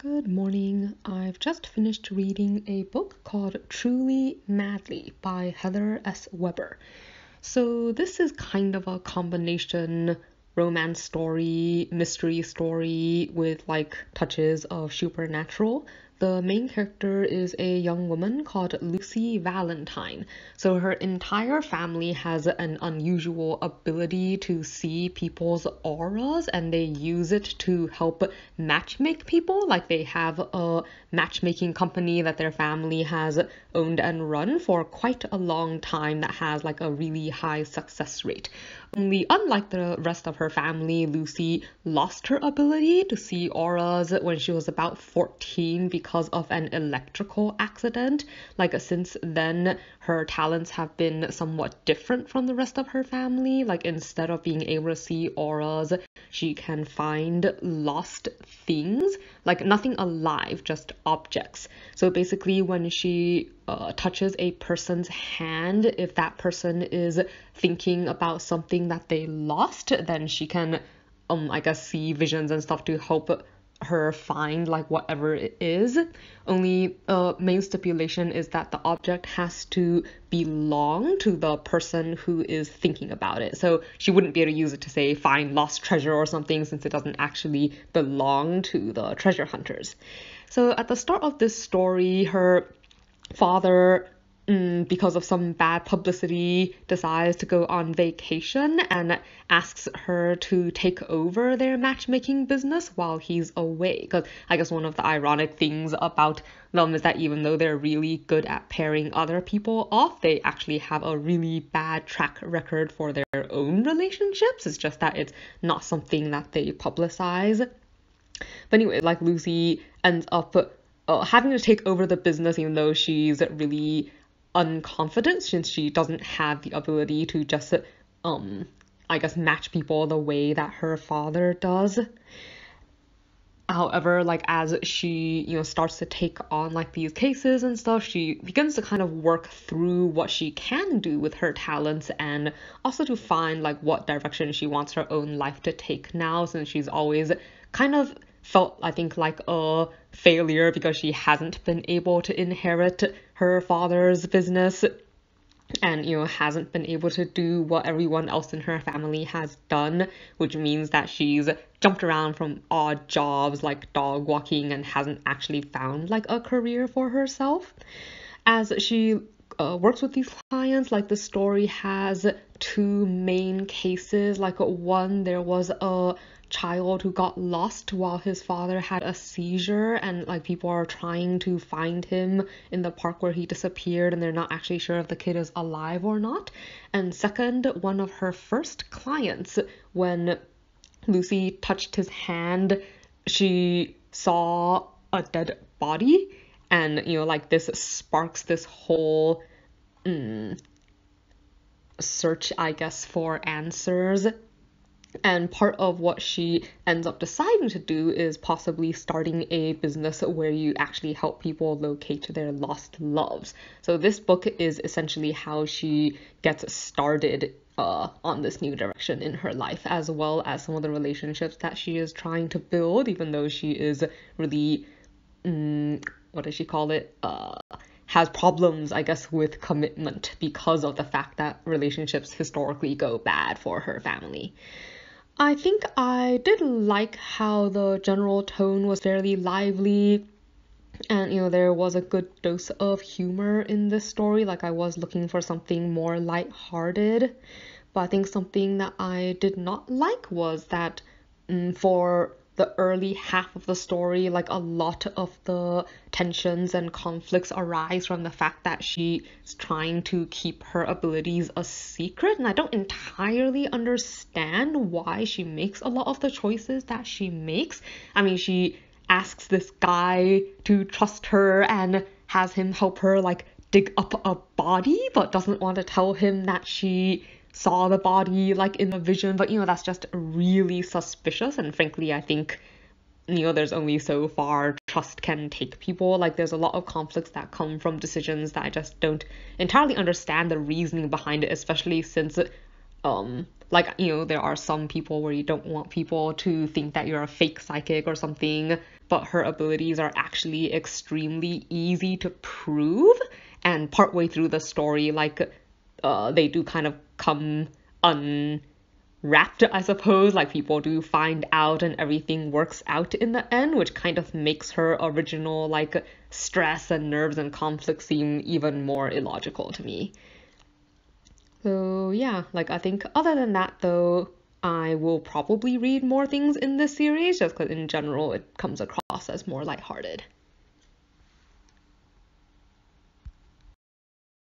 Good morning. I've just finished reading a book called Truly Madly by Heather S. Weber. So this is kind of a combination romance story, mystery story with like touches of supernatural. The main character is a young woman called Lucy Valentine. So her entire family has an unusual ability to see people's auras, and they use it to help matchmake people. Like they have a matchmaking company that their family has owned and run for quite a long time that has like a really high success rate. Only unlike the rest of her family, Lucy lost her ability to see auras when she was about 14 because of an electrical accident. Like since then, her talents have been somewhat different from the rest of her family. Like instead of being able to see auras, she can find lost things, like nothing alive, just objects. So basically when she touches a person's hand, if that person is thinking about something that they lost, then she can I guess see visions and stuff to help her find like whatever it is. Only main stipulation is that the object has to belong to the person who is thinking about it. So she wouldn't be able to use it to say find lost treasure or something, since it doesn't actually belong to the treasure hunters. So at the start of this story, her father, because of some bad publicity, decides to go on vacation and asks her to take over their matchmaking business while he's away. Because I guess one of the ironic things about them is that even though they're really good at pairing other people off, they actually have a really bad track record for their own relationships. It's just that it's not something that they publicize. But anyway, like Lucy ends up having to take over the business, even though she's really unconfident, since she doesn't have the ability to just I guess match people the way that her father does. However, like as she starts to take on like these cases and stuff, she begins to kind of work through what she can do with her talents, and also to find like what direction she wants her own life to take now, since she's always kind of felt, I think, like a failure because she hasn't been able to inherit her father's business, and hasn't been able to do what everyone else in her family has done, which means that she's jumped around from odd jobs like dog walking and hasn't actually found like a career for herself. As she works with these clients, like the story has two main cases. Like one, there was a child who got lost while his father had a seizure, and like people are trying to find him in the park where he disappeared, and they're not actually sure if the kid is alive or not. And second, one of her first clients, when Lucy touched his hand, she saw a dead body, and like this sparks this whole search, I guess, for answers. And part of what she ends up deciding to do is possibly starting a business where you actually help people locate their lost loves. So this book is essentially how she gets started on this new direction in her life, as well as some of the relationships that she is trying to build, even though she is really, what does she call it? Has problems, I guess, with commitment because of the fact that relationships historically go bad for her family. I think I did like how the general tone was fairly lively, and there was a good dose of humor in this story. Like I was looking for something more lighthearted, but I think something that I did not like was that for the early half of the story, like a lot of the tensions and conflicts arise from the fact that she's trying to keep her abilities a secret, and I don't entirely understand why she makes a lot of the choices that she makes. I mean, she asks this guy to trust her and has him help her like dig up a body, but doesn't want to tell him that she saw the body like in a vision. But that's just really suspicious, and frankly I think there's only so far trust can take people. Like there's a lot of conflicts that come from decisions that I just don't entirely understand the reasoning behind it, especially since like, there are some people where you don't want people to think that you're a fake psychic or something, but her abilities are actually extremely easy to prove. And partway through the story, like, they do kind of come unwrapped, I suppose. Like, people do find out and everything works out in the end, which kind of makes her original, like, stress and nerves and conflict seem even more illogical to me. So yeah, like, I think other than that though, I will probably read more things in this series just because in general it comes across as more lighthearted.